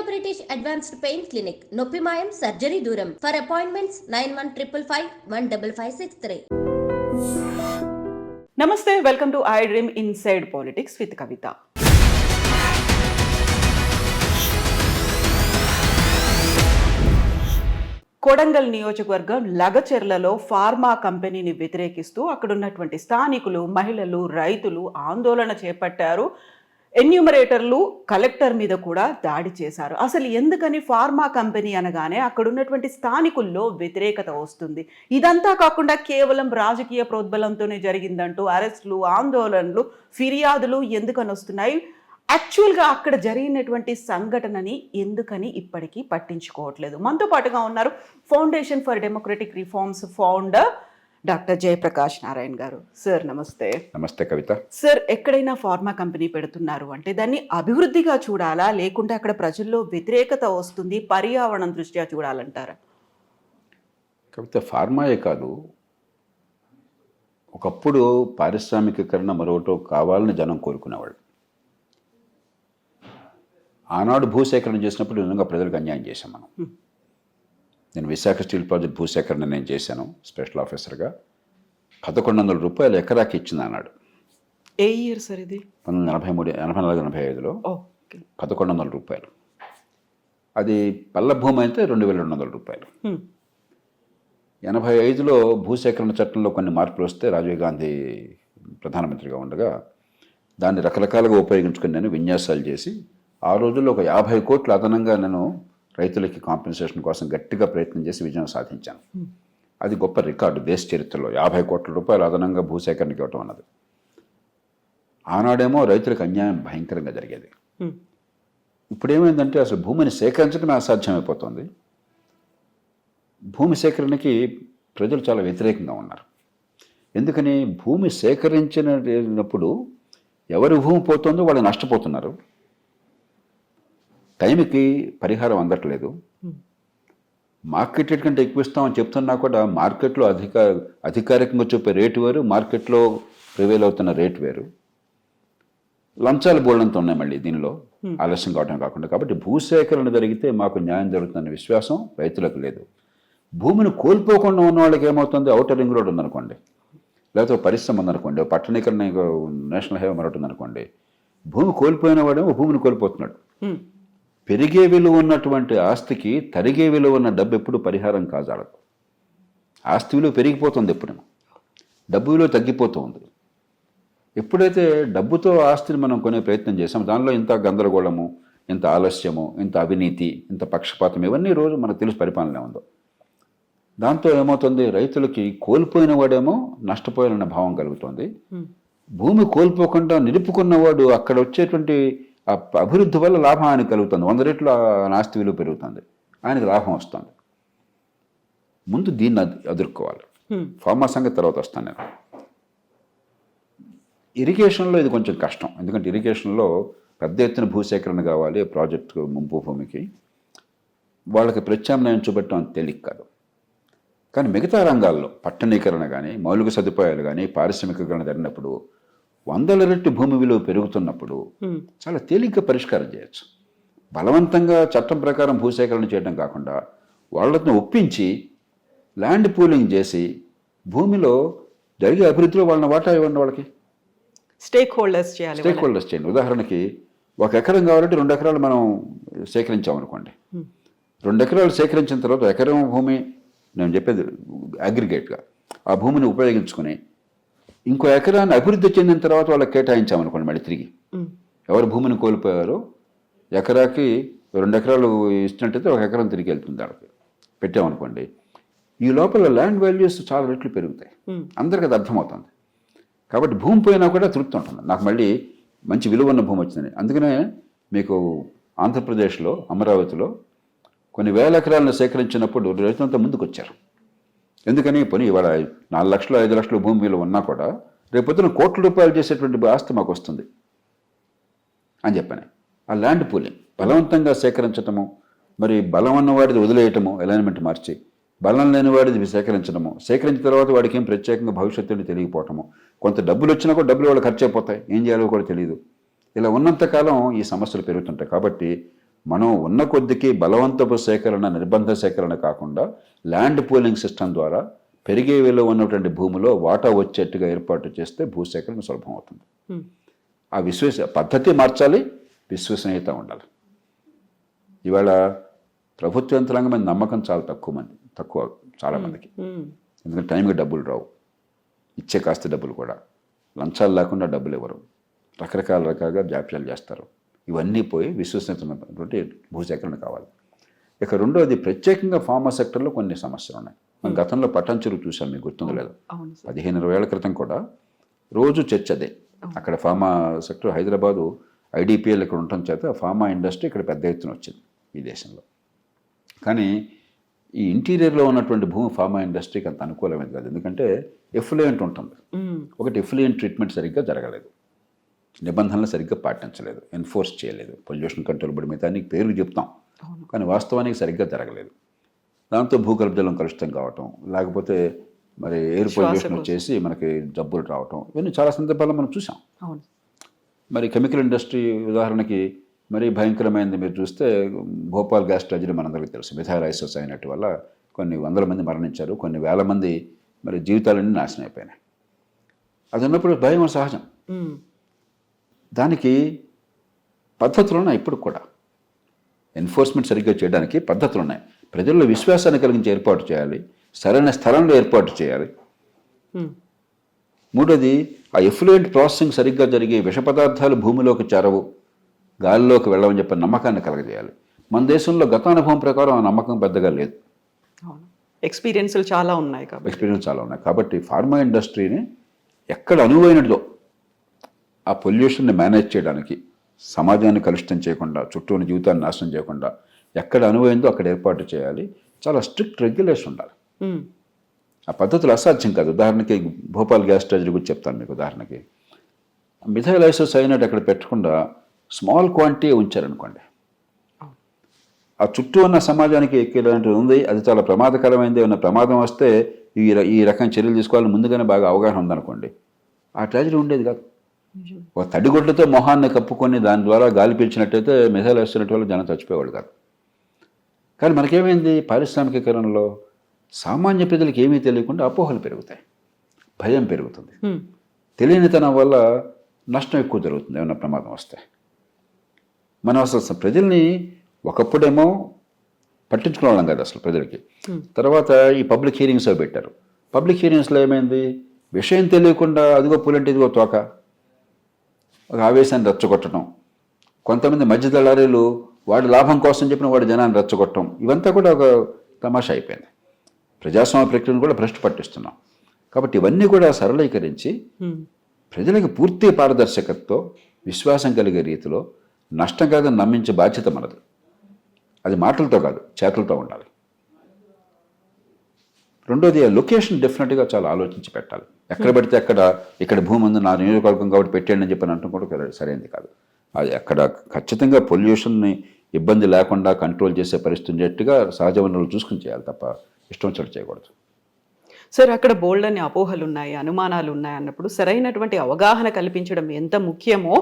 British Advanced Pain Clinic, Noppimayam Surgery Duram. For appointments 9155515563. నమస్తే, welcome to iDream inside politics with Kavitha. Kodangal నియోజకవర్గం లగచెర్లలో pharma కంపెనీని వ్యతిరేకిస్తూ అక్కడున్నటువంటి స్థానికులు, మహిళలు, రైతులు ఆందోళన చేపట్టారు. ఎన్యూమరేటర్లు కలెక్టర్ మీద కూడా దాడి చేశారు. అసలు ఎందుకని ఫార్మా కంపెనీ అనగానే అక్కడున్నటువంటి స్థానికుల్లో వ్యతిరేకత వస్తుంది? ఇదంతా కాకుండా కేవలం రాజకీయ ప్రోద్బలంతోనే జరిగిందంటూ అరెస్టులు, ఆందోళనలు, ఫిర్యాదులు ఎందుకని వస్తున్నాయి? యాక్చువల్గా అక్కడ జరిగినటువంటి సంఘటనని ఎందుకని ఇప్పటికీ పట్టించుకోవట్లేదు? మనతో పాటుగా ఉన్నారు foundation for democratic reforms founder doctor Jayaprakash Narayana గారు. సార్ నమస్తే. నమస్తే కవిత. సార్, ఎక్కడైనా ఫార్మా కంపెనీ పెడుతున్నారు అంటే దాన్ని అభివృద్ధిగా చూడాలా, లేకుంటే అక్కడ ప్రజల్లో వ్యతిరేకత వస్తుంది, పర్యావరణం దృష్ట్యా చూడాలంటారా? కవిత, ఫార్మాయే కాదు, ఒకప్పుడు పారిశ్రామికీకరణ మరొకటో కావాలని జనం కోరుకునేవాళ్ళు. ఆనాడు భూసేకరణ చేసినప్పుడు నిజంగా ప్రజలకు అన్యాయం చేశాం మనం. నేను విశాఖ స్టీల్ ప్రాజెక్ట్ భూసేకరణ నేను చేశాను స్పెషల్ ఆఫీసర్గా. 1100 రూపాయలు ఎకరాకి ఇచ్చింది అన్నాడు. ఏ ఇయర్ సార్ ఇది? 1984-85లో 1100 రూపాయలు. అది పల్ల భూమి అయితే 2200 రూపాయలు. 85లో భూసేకరణ చట్టంలో కొన్ని మార్పులు వస్తే రాజీవ్ గాంధీ ప్రధానమంత్రిగా ఉండగా దాన్ని రకరకాలుగా ఉపయోగించుకుని నేను విన్యాసాలు చేసి ఆ రోజుల్లో ఒక 50 కోట్లు అదనంగా నేను రైతులకి కాంపెన్సేషన్ కోసం గట్టిగా ప్రయత్నం చేసి విజయం సాధించాను. అది గొప్ప రికార్డు దేశ చరిత్రలో. 50 కోట్ల రూపాయలు అదనంగా భూసేకరణకి ఇవ్వటం అన్నది. ఆనాడేమో రైతులకు అన్యాయం భయంకరంగా జరిగేది. ఇప్పుడు ఏమైందంటే అసలు భూమిని సేకరించడమే అసాధ్యమైపోతుంది. భూమి సేకరణకి ప్రజలు చాలా వ్యతిరేకంగా ఉన్నారు. ఎందుకని? భూమి సేకరించినప్పుడు ఎవరి భూమి పోతుందో వాళ్ళు నష్టపోతున్నారు. టైంకి పరిహారం అందట్లేదు. మార్కెట్ రేట్ కంటే ఎక్కువ ఇస్తామని చెప్తున్నా కూడా మార్కెట్లో అధికారికంగా చెప్పే రేటు వేరు, మార్కెట్లో ప్రివేల్ అవుతున్న రేటు వేరు. లంచాలు బోల్డంత ఉన్నాయి మళ్ళీ దీనిలో, ఆలస్యం కావడం కాకుండా. కాబట్టి భూసేకరణ జరిగితే మాకు న్యాయం జరుగుతుందన్న విశ్వాసం రైతులకు లేదు. భూమిని కోల్పోకుండా ఉన్న వాళ్ళకి ఏమవుతుంది? ఔటర్ రింగ్ రోడ్ ఉందనుకోండి, లేకపోతే పరిశ్రమ ఉందనుకోండి, పట్టణీకరణ నేషనల్ హైవే మరొకటి ఉందనుకోండి, భూమి కోల్పోయిన వాడేమో భూమిని కోల్పోతున్నాడు. పెరిగే విలువ ఉన్నటువంటి ఆస్తికి తరిగే విలువ ఉన్న డబ్బు ఎప్పుడు పరిహారం కాజాడదు. ఆస్తి విలువ పెరిగిపోతుంది, ఎప్పుడు డబ్బు విలువ తగ్గిపోతుంది. ఎప్పుడైతే డబ్బుతో ఆస్తిని మనం కొనే ప్రయత్నం చేసాం, దానిలో ఇంత గందరగోళము, ఇంత ఆలస్యము, ఇంత అవినీతి, ఇంత పక్షపాతం, ఇవన్నీ రోజు మనకు తెలుసు పరిపాలన ఉందో. దాంతో ఏమవుతుంది? రైతులకి కోల్పోయిన వాడేమో నష్టపోయాలన్న భావం కలుగుతుంది. భూమి కోల్పోకుండా నిలుపుకున్నవాడు అక్కడ వచ్చేటువంటి అభివృద్ధి వల్ల లాభం ఆయనకు కలుగుతుంది. 100 రెట్లు ఆస్తి విలువ పెరుగుతుంది, ఆయనకు లాభం వస్తుంది. ముందు దీన్ని ఎదుర్కోవాలి. ఫార్మా సంగతి తర్వాత వస్తాను నేను. ఇరిగేషన్లో ఇది కొంచెం కష్టం. ఎందుకంటే ఇరిగేషన్లో పెద్ద ఎత్తున భూసేకరణ కావాలి. ప్రాజెక్టు ముంపు భూమికి వాళ్ళకి ప్రత్యామ్నాయం చూపెట్టడం అంత తేలిక కాదు. కానీ మిగతా రంగాల్లో పట్టణీకరణ కానీ, మౌలిక సదుపాయాలు కానీ, పారిశ్రామికీకరణ జరిగినప్పుడు 100 రెట్లు భూమి విలువ పెరుగుతున్నప్పుడు చాలా తేలిగ్గా పరిష్కారం చేయొచ్చు. బలవంతంగా చట్టం ప్రకారం భూసేకరణ చేయడం కాకుండా వాళ్ళని ఒప్పించి ల్యాండ్ పూలింగ్ చేసి భూమిలో జరిగే అభివృద్ధిలో వాళ్ళని వాటా ఇవ్వండి. వాళ్ళకి స్టేక్ హోల్డర్స్ చేయండి. ఉదాహరణకి 1 ఎకరం కావాలంటే 2 ఎకరాలు మనం సేకరించామనుకోండి. 2 ఎకరాలు సేకరించిన తర్వాత ఎకరం భూమి, నేను చెప్పేది అగ్రిగేట్గా, ఆ భూమిని ఉపయోగించుకుని ఇంకో ఎకరాన్ని అభివృద్ధి చెందిన తర్వాత వాళ్ళకి కేటాయించామనుకోండి. మళ్ళీ తిరిగి ఎవరు భూమిని కోల్పోయారో ఎకరాకి 2 ఎకరాలు ఇచ్చినట్టయితే 1 ఎకరం తిరిగి వెళ్తుంది. వాళ్ళకి పెట్టామనుకోండి. ఈ లోపల ల్యాండ్ వాల్యూస్ చాలా రెట్లు పెరుగుతాయి. అందరికీ అది అర్థమవుతుంది. కాబట్టి భూమి పోయినా కూడా తృప్తి ఉంటుంది, నాకు మళ్ళీ మంచి విలువ ఉన్న భూమి వచ్చిందని. అందుకనే మీకు ఆంధ్రప్రదేశ్లో అమరావతిలో కొన్ని వేల ఎకరాలను సేకరించినప్పుడు రైతులంతా ముందుకు వచ్చారు. ఎందుకని? పని ఇవాళ 4 లక్షలు 5 లక్షలు భూమి విలువ ఉన్నా కూడా రేపొద్దున కోట్ల రూపాయలు చేసేటువంటి ఆస్తి మాకు వస్తుంది అని చెప్పని ఆ ల్యాండ్ పూలింగ్ బలవంతంగా సేకరించటము, మరి బలం ఉన్నవాడిది వదిలేయటము, అలైన్మెంట్ మార్చి బలం లేని వాడిది సేకరించడము, సేకరించిన తర్వాత వాడికి ఏం ప్రత్యేకంగా భవిష్యత్తుని తెలియకపోవటము, కొంత డబ్బులు వచ్చినా కూడా డబ్బులు వాళ్ళు ఖర్చు అయిపోతాయి, ఏం చేయాలో కూడా తెలియదు. ఇలా ఉన్నంతకాలం ఈ సమస్యలు పెరుగుతుంటాయి. కాబట్టి మనం ఉన్న కొద్దికి బలవంతపు సేకరణ, నిర్బంధ సేకరణ కాకుండా ల్యాండ్ పూలింగ్ సిస్టమ్ ద్వారా పెరిగే విలువ ఉన్నటువంటి భూమిలో వాటా వచ్చేట్టుగా ఏర్పాటు చేస్తే భూసేకరణ సులభం అవుతుంది. ఆ పద్ధతి మార్చాలి, విశ్వసనీయత ఉండాలి. ఇవాళ ప్రభుత్వ యంత్రాంగం మీద నమ్మకం చాలా తక్కువ చాలా మందికి. ఎందుకంటే టైంకి డబ్బులు రావు, ఇచ్చే కాస్త డబ్బులు కూడా లంచాలు లేకుండా డబ్బులు ఇవ్వరు, రకరకాలుగా జాప్యాలు చేస్తారు. ఇవన్నీ పోయి విశ్వసనీయమైనటువంటి భూసేకరణ కావాలి. ఇక రెండోది, ప్రత్యేకంగా ఫార్మా సెక్టర్లో కొన్ని సమస్యలు ఉన్నాయి. మనం గతంలో పటాన్చెరు చూసాం, మీకు గుర్తుందో లేదు, 15-20 ఏళ్ల క్రితం కూడా రోజు చర్చ అదే. అక్కడ ఫార్మా సెక్టర్, హైదరాబాదు ఐడిపిఎల్ ఇక్కడ ఉండటం చేత ఫార్మా ఇండస్ట్రీ ఇక్కడ పెద్ద ఎత్తున వచ్చింది ఈ దేశంలో. కానీ ఈ ఇంటీరియర్లో ఉన్నటువంటి భూమి ఫార్మా ఇండస్ట్రీకి అంత అనుకూలమైనది కాదు. ఎందుకంటే ఎఫ్లూయెంట్ ఉంటుంది. ఒకటి, ఎఫ్లూయెంట్ ట్రీట్మెంట్ సరిగ్గా జరగలేదు, నిబంధనలు సరిగ్గా పాటించలేదు, ఎన్ఫోర్స్ చేయలేదు. పొల్యూషన్ కంట్రోల్ బోర్డు మీద నీకు పేరు చెప్తాం, కానీ వాస్తవానికి సరిగ్గా జరగలేదు. దాంతో భూగర్భ జలం కలుషితం కావటం, లేకపోతే మరి ఎయిర్ పొల్యూషన్ వచ్చేసి మనకి జబ్బులు రావటం, ఇవన్నీ చాలా సందర్భాల్లో మనం చూసాం. మరి కెమికల్ ఇండస్ట్రీ ఉదాహరణకి మరీ భయంకరమైనది మీరు చూస్తే, భోపాల్ గ్యాస్ ట్రాజడీ మనందరికీ తెలుసు. మిథైల్ ఐసోసైనేట్ వల్ల కొన్ని వందల మంది మరణించారు, కొన్ని వేల మంది మరి జీవితాలన్నీ నాశనం అయిపోయినాయి. అది ఉన్నప్పుడు భయం సహజం. దానికి పద్ధతులు ఉన్నాయి, ఇప్పుడు కూడా ఎన్ఫోర్స్మెంట్ సరిగ్గా చేయడానికి పద్ధతులు ఉన్నాయి. ప్రజల్లో విశ్వాసాన్ని కలిగించి ఏర్పాటు చేయాలి, సరైన స్థలంలో ఏర్పాటు చేయాలి. మూడోది, ఆ ఎఫ్లూయెంట్ ప్రాసెసింగ్ సరిగ్గా జరిగి విష పదార్థాలు భూమిలోకి చేరవు, గాలిలోకి వెళ్ళవని చెప్పి నమ్మకాన్ని కలగజేయాలి. మన దేశంలో గత అనుభవం ప్రకారం ఆ నమ్మకం పెద్దగా లేదు. ఎక్స్పీరియన్స్ చాలా ఉన్నాయి కాబట్టి ఫార్మా ఇండస్ట్రీని ఎక్కడ అనువైనదో ఆ పొల్యూషన్ని మేనేజ్ చేయడానికి, సమాజాన్ని కలుషితం చేయకుండా, చుట్టూ ఉన్న జీవితాన్ని నాశనం చేయకుండా ఎక్కడ అనువైందో అక్కడ ఏర్పాటు చేయాలి. చాలా స్ట్రిక్ట్ రెగ్యులేషన్ ఉండాలి. ఆ పద్ధతులు అసాధ్యం కాదు. ఉదాహరణకి భోపాల్ గ్యాస్ ట్రాజడీ గురించి చెప్తాను మీకు. ఉదాహరణకి మిథైల్ ఐసోసైనేట్ అక్కడ పెట్టకుండా స్మాల్ క్వాంటిటీ ఉంచారనుకోండి, ఆ చుట్టూ ఉన్న సమాజానికి ఎక్కేలాంటిది ఉంది, అది చాలా ప్రమాదకరమైనది. ఏమైనా ప్రమాదం వస్తే ఈ రకం చర్యలు తీసుకోవాలని ముందుగానే బాగా అవగాహన ఉందనుకోండి, ఆ ట్రాజడీ ఉండేది కాదు. ఒక తడిగుడ్లతో మొహాన్ని కప్పుకొని దాని ద్వారా గాలి పీల్చినట్టయితే మిథైల్ ఐసోసైనేట్ వల్ల జనం చచ్చిపోయేవాడు కాదు. కానీ మనకేమైంది, పారిశ్రామికీకరణలో సామాన్య ప్రజలకు ఏమీ తెలియకుండా అపోహలు పెరుగుతాయి, భయం పెరుగుతుంది. తెలియనితనం వల్ల నష్టం ఎక్కువ జరుగుతుంది ఏమైనా ప్రమాదం వస్తే. మనం అసలు ప్రజల్ని ఒకప్పుడేమో పట్టించుకోవడం కాదు అసలు ప్రజలకి. తర్వాత ఈ పబ్లిక్ హీరింగ్స్ అవి పెట్టారు. పబ్లిక్ హీరింగ్స్లో ఏమైంది, విషయం తెలియకుండా అదిగో పులంటే ఇదిగో తోక, ఒక ఆవేశాన్ని రెచ్చగొట్టడం, కొంతమంది మధ్య దళారీలు వాడి లాభం కోసం చెప్పిన వాడి జనాన్ని రెచ్చగొట్టడం, ఇవంతా కూడా ఒక తమాషా అయిపోయింది. ప్రజాస్వామ్య ప్రక్రియను కూడా భ్రష్టు పట్టిస్తున్నాం. కాబట్టి ఇవన్నీ కూడా సరళీకరించి ప్రజలకు పూర్తి పారదర్శకతతో, విశ్వాసం కలిగే రీతిలో, నష్టం కాదని నమ్మించే బాధ్యత మనది. అది మాటలతో కాదు, చేతులతో ఉండాలి. రెండోది, లొకేషన్ డెఫినెట్గా చాలా ఆలోచించి పెట్టాలి. ఎక్కడ పెడితే ఇక్కడ భూమి ఉంది, నా నియోజకవర్గం కాబట్టి పెట్టండి అని చెప్పి అంటాం కూడా సరైనది కాదు. అది అక్కడ ఖచ్చితంగా పొల్యూషన్ని ఇబ్బంది లేకుండా కంట్రోల్ చేసే పరిస్థితి ఉండేట్టుగా సహజ వనరులు చూసుకుని చేయాలి తప్ప ఇష్టం వచ్చినట్టు చేయకూడదు. సార్, అక్కడ బోల్డ్ అని అపోహలు ఉన్నాయి, అనుమానాలు ఉన్నాయి అన్నప్పుడు సరైనటువంటి అవగాహన కల్పించడం ఎంత ముఖ్యమో,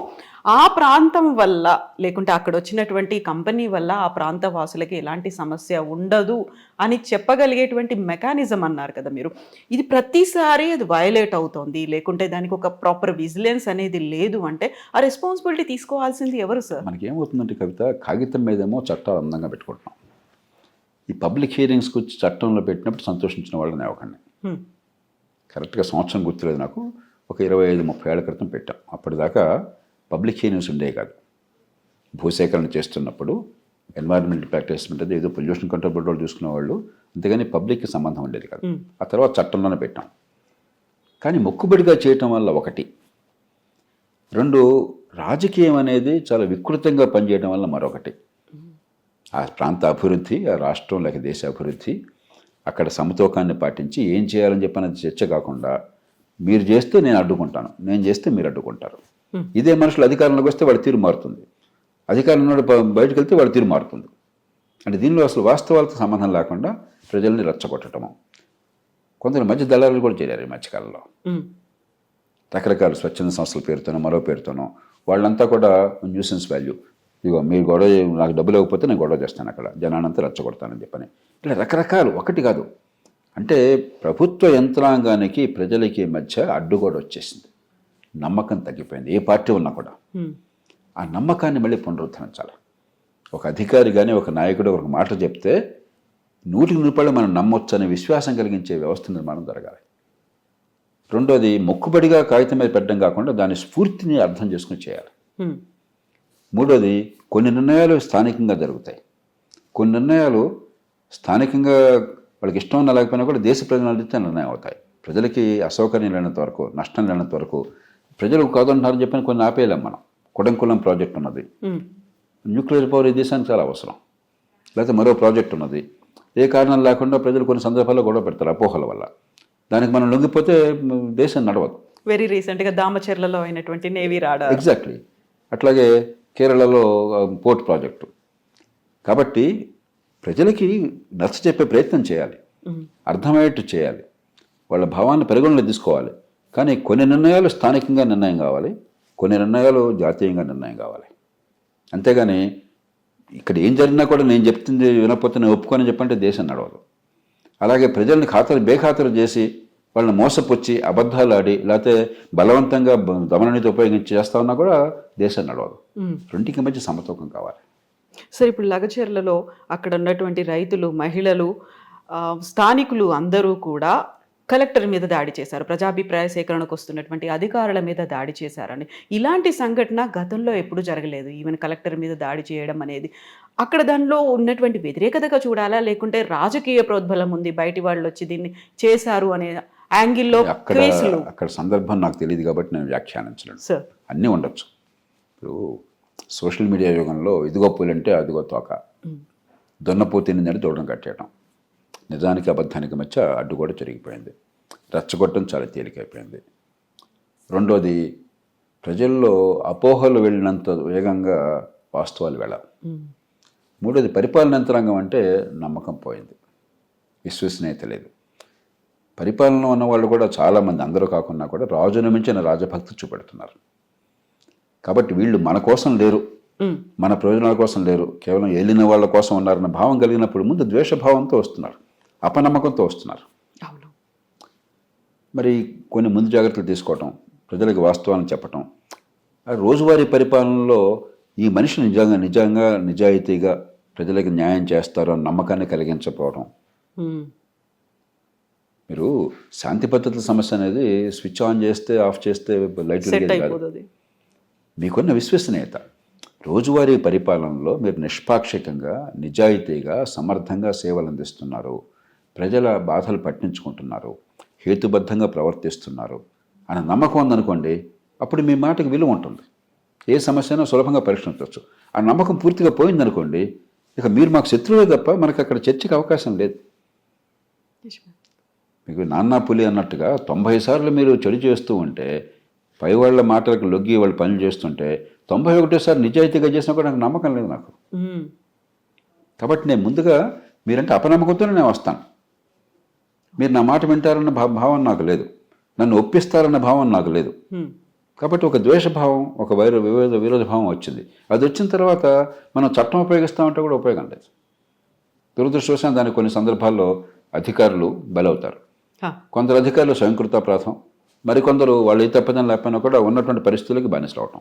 ఆ ప్రాంతం వల్ల లేకుంటే అక్కడ వచ్చినటువంటి కంపెనీ వల్ల ఆ ప్రాంత వాసులకి ఎలాంటి సమస్య ఉండదు అని చెప్పగలిగేటువంటి మెకానిజం అన్నారు కదా మీరు. ఇది ప్రతిసారి అది వయలేట్ అవుతోంది, లేకుంటే దానికి ఒక ప్రాపర్ విజిలెన్స్ అనేది లేదు అంటే ఆ రెస్పాన్సిబిలిటీ తీసుకోవాల్సింది ఎవరు సార్? మనకేమవుతుందంటే కవిత, కాగితం మీదేమో చట్టాలు అందంగా పెట్టుకుంటున్నాం. ఈ పబ్లిక్ హీరింగ్స్కి వచ్చి చట్టంలో పెట్టినప్పుడు సంతోషించిన వాళ్ళని అవ్వకండి. కరెక్ట్గా సంవత్సరం గుర్తులేదు నాకు, ఒక 25-30 ఏళ్ల క్రితం పెట్టాం. అప్పటిదాకా పబ్లిక్ హీరింగ్స్ ఉండేవి కాదు. భూసేకరణ చేస్తున్నప్పుడు ఎన్వైరన్మెంట్ ఇంపాక్ట్ అసెస్మెంట్ అది ఏదో పొల్యూషన్ కంట్రోల్ బోర్డు వాళ్ళు చూసుకునేవాళ్ళు, అంతేగాని పబ్లిక్కి సంబంధం ఉండేది కాదు. ఆ తర్వాత చట్టంలోనే పెట్టాం. కానీ మొక్కుబడిగా చేయటం వల్ల ఒకటి, రెండు, రాజకీయం అనేది చాలా వికృతంగా పనిచేయడం వల్ల మరొకటి. ఆ ప్రాంత అభివృద్ధి, ఆ రాష్ట్రం లేక దేశ అభివృద్ధి, అక్కడ సమతూకాన్ని పాటించి ఏం చేయాలని చెప్పినది చర్చ కాకుండా, మీరు చేస్తే నేను అడ్డుకుంటాను, నేను చేస్తే మీరు అడ్డుకుంటారు. ఇదే మనుషులు అధికారంలోకి వస్తే వాడి తీరు మారుతుంది, అధికారంలో బయటకు వెళ్తే వాడి తీరు మారుతుంది. అంటే దీనిలో అసలు వాస్తవాలతో సంబంధం లేకుండా ప్రజల్ని రెచ్చగొట్టడము. కొందరు మధ్య దళారులు కూడా చేరారు ఈ మధ్యకాలంలో, రకరకాల స్వచ్ఛంద సంస్థల పేరుతోనో మరో పేరుతోనో. వాళ్ళంతా కూడా న్యూసెన్స్ వాల్యూ, ఇదిగో మీరు గొడవ నాకు డబ్బులు ఇవ్వకపోతే నేను గొడవ చేస్తాను అక్కడ జనానంతా రెచ్చగొడతానని చెప్పని ఇలా రకరకాలు ఒకటి కాదు. అంటే ప్రభుత్వ యంత్రాంగానికి ప్రజలకి మధ్య అడ్డుగోడ వచ్చేసింది, నమ్మకం తగ్గిపోయింది ఏ పార్టీ ఉన్నా కూడా. ఆ నమ్మకాన్ని మళ్ళీ పునరుద్ధరించాలి. ఒక అధికారి కానీ ఒక నాయకుడు ఒక మాట చెప్తే 100% మనం నమ్మొచ్చు అనే విశ్వాసం కలిగించే వ్యవస్థ నిర్మాణం జరగాలి. రెండోది మొక్కుబడిగా కాగితం మీద పెట్టడం కాకుండా దాని స్ఫూర్తిని అర్థం చేసుకుని చేయాలి. మూడోది కొన్ని నిర్ణయాలు స్థానికంగా జరుగుతాయి, కొన్ని నిర్ణయాలు స్థానికంగా వాళ్ళకి ఇష్టం ఉన్నా లేకపోయినా కూడా దేశ ప్రజల రీత్యా నిర్ణయం అవుతాయి. ప్రజలకి అసౌకర్యం లేనంత వరకు, నష్టం లేనంత వరకు ప్రజలు కాదంటారని చెప్పిన కొన్ని ఆపేయలేం మనం. కుడంకులం ప్రాజెక్ట్ ఉన్నది, న్యూక్లియర్ పవర్ ఈ దేశానికి చాలా అవసరం. లేకపోతే మరో ప్రాజెక్ట్ ఉన్నది, ఏ కారణం లేకుండా ప్రజలు కొన్ని సందర్భాల్లో గొడవ పెడతారు అపోహల వల్ల. దానికి మనం లొంగిపోతే దేశం నడవదు. వెరీ రీసెంట్గా దామచర్లలో అయినటువంటి నేవీ రాడార్. ఎగ్జాక్ట్లీ. అట్లాగే కేరళలో పోర్ట్ ప్రాజెక్టు. కాబట్టి ప్రజలకి నచ్చ చెప్పే ప్రయత్నం చేయాలి, అర్థమయ్యేట్టు చేయాలి, వాళ్ళ భావాన్ని పరిగణలో తీసుకోవాలి. కానీ కొన్ని నిర్ణయాలు స్థానికంగా నిర్ణయం కావాలి, కొన్ని నిర్ణయాలు జాతీయంగా నిర్ణయం కావాలి. అంతేగాని ఇక్కడ ఏం జరిగినా కూడా నేను చెప్తుంది వినకపోతే నేను ఒప్పుకొని చెప్పంటే దేశం నడవదు. అలాగే ప్రజల్ని బేఖాతరు చేసి వాళ్ళని మోసపుచ్చి అబద్ధాలు ఆడి లేకపోతే బలవంతంగా దమననీతి ఉపయోగించి చేస్తా ఉన్నా కూడా దేశం నడవదు. రెండింటికి మధ్య సమతూకం కావాలి. సరే, ఇప్పుడు లగచెర్లలో అక్కడ ఉన్నటువంటి రైతులు, మహిళలు, స్థానికులు అందరూ కూడా కలెక్టర్ మీద దాడి చేశారు, ప్రజాభిప్రాయ సేకరణకు వస్తున్నటువంటి అధికారుల మీద దాడి చేశారని. ఇలాంటి సంఘటన గతంలో ఎప్పుడు జరగలేదు. ఈవెన్ కలెక్టర్ మీద దాడి చేయడం అనేది అక్కడ దానిలో ఉన్నటువంటి వ్యతిరేకతగా చూడాలా, లేకుంటే రాజకీయ ప్రోద్బలం ఉంది బయటి వాళ్ళు వచ్చి దీన్ని చేశారు అనే యాంగిల్లో కేసులు? అక్కడ సందర్భం నాకు తెలియదు కాబట్టి నేను వ్యాఖ్యానించలేను. సార్, అన్నీ ఉండొచ్చు. ఇప్పుడు సోషల్ మీడియా యుగంలో ఇదిగో పూలంటే అదిగో తోక, దున్నపోతిని దూడం కట్టేయడం, నిజానికి అబద్ధానికి మధ్య అడ్డు కూడా జరిగిపోయింది. రెచ్చగొట్టడం చాలా తేలికైపోయింది. రెండోది, ప్రజల్లో అపోహలు వెళ్ళినంత వేగంగా వాస్తవాలు వెళ్ళాలి. మూడోది, పరిపాలన యంత్రాంగం అంటే నమ్మకం పోయింది, విశ్వసనీయత లేదు. పరిపాలన ఉన్న వాళ్ళు కూడా చాలామంది, అందరూ కాకుండా కూడా రాజును మించిన రాజభక్తి చూపెడుతున్నారు. కాబట్టి వీళ్ళు మన కోసం లేరు, మన ప్రయోజనాల కోసం లేరు, కేవలం ఏలిన వాళ్ళ కోసం ఉన్నారన్న భావం కలిగినప్పుడు ముందు ద్వేషభావంతో వస్తున్నారు, అపనమ్మకంతో వస్తున్నారు. మరి కొన్ని ముందు జాగ్రత్తలు తీసుకోవటం, ప్రజలకు వాస్తవాన్ని చెప్పటం, రోజువారీ పరిపాలనలో ఈ మనిషి నిజాయితీగా ప్రజలకు న్యాయం చేస్తారు అన్న నమ్మకాన్ని కలిగించకపోవడం. మీరు శాంతి భద్రతల సమస్య అనేది స్విచ్ ఆన్ చేస్తే ఆఫ్ చేస్తే లైట్ కాదు. మీకున్న విశ్వసనీయత, రోజువారీ పరిపాలనలో మీరు నిష్పాక్షికంగా, నిజాయితీగా, సమర్థంగా సేవలు అందిస్తున్నారు, ప్రజల బాధలు పట్టించుకుంటున్నారు, హేతుబద్ధంగా ప్రవర్తిస్తున్నారు అన్న నమ్మకం ఉందనుకోండి, అప్పుడు మీ మాటకి విలువ ఉంటుంది. ఏ సమస్యనో సులభంగా పరిష్కరించవచ్చు. ఆ నమ్మకం పూర్తిగా పోయిందనుకోండి, ఇక మీరు మాకు శత్రువే తప్ప మనకు అక్కడ చర్చకి అవకాశం లేదు. మీకు నాన్నా పులి అన్నట్టుగా 90 సార్లు మీరు చెడు చేస్తూ ఉంటే, పై వాళ్ళ మాటలకు లొగ్గి వాళ్ళు పనులు చేస్తుంటే 91సారి నిజాయితీగా చేసినా కూడా నాకు నమ్మకం లేదు నాకు. కాబట్టి నేను ముందుగా మీరంటే అపనమ్మకంతోనే నేను వస్తాను. మీరు నా మాట వింటారన్న భావం నాకు లేదు, నన్ను ఒప్పిస్తారన్న భావం నాకు లేదు. కాబట్టి ఒక ద్వేషభావం, ఒక విరోధ భావం వచ్చింది. అది వచ్చిన తర్వాత మనం చట్టం ఉపయోగిస్తామంటే కూడా ఉపయోగం లేదు. దురదృష్టవశాత్తు దానికి కొన్ని సందర్భాల్లో అధికారులు బలవుతారు. కొందరు అధికారులు స్వయంకృతాపరాధం, మరికొందరు వాళ్ళు ఏ తప్పదని లేకపోయినా కూడా ఉన్నటువంటి పరిస్థితులకి బానిసలు అవటం.